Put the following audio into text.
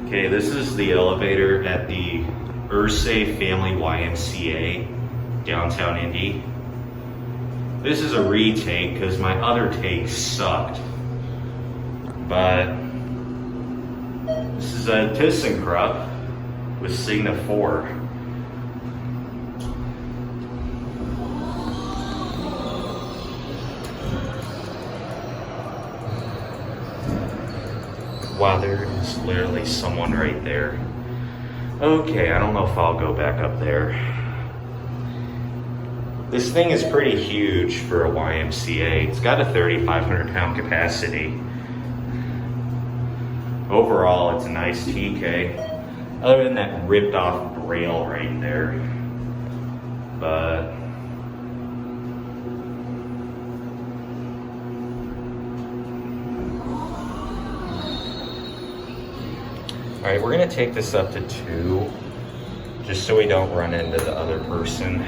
Okay, this is the elevator at the IRSAY Family YMCA, Downtown Indy. This is a retake because my other take sucked. But this is a Thyssenkrupp with Signa 4. Wow, there is literally someone right there. Okay, I don't know if I'll go back up there. This thing is pretty huge for a YMCA. It's got a 3,500 pound capacity. Overall, it's a nice TK. Other than that ripped off rail right there. But all right, we're gonna take this up to 2, just so we don't run into the other person.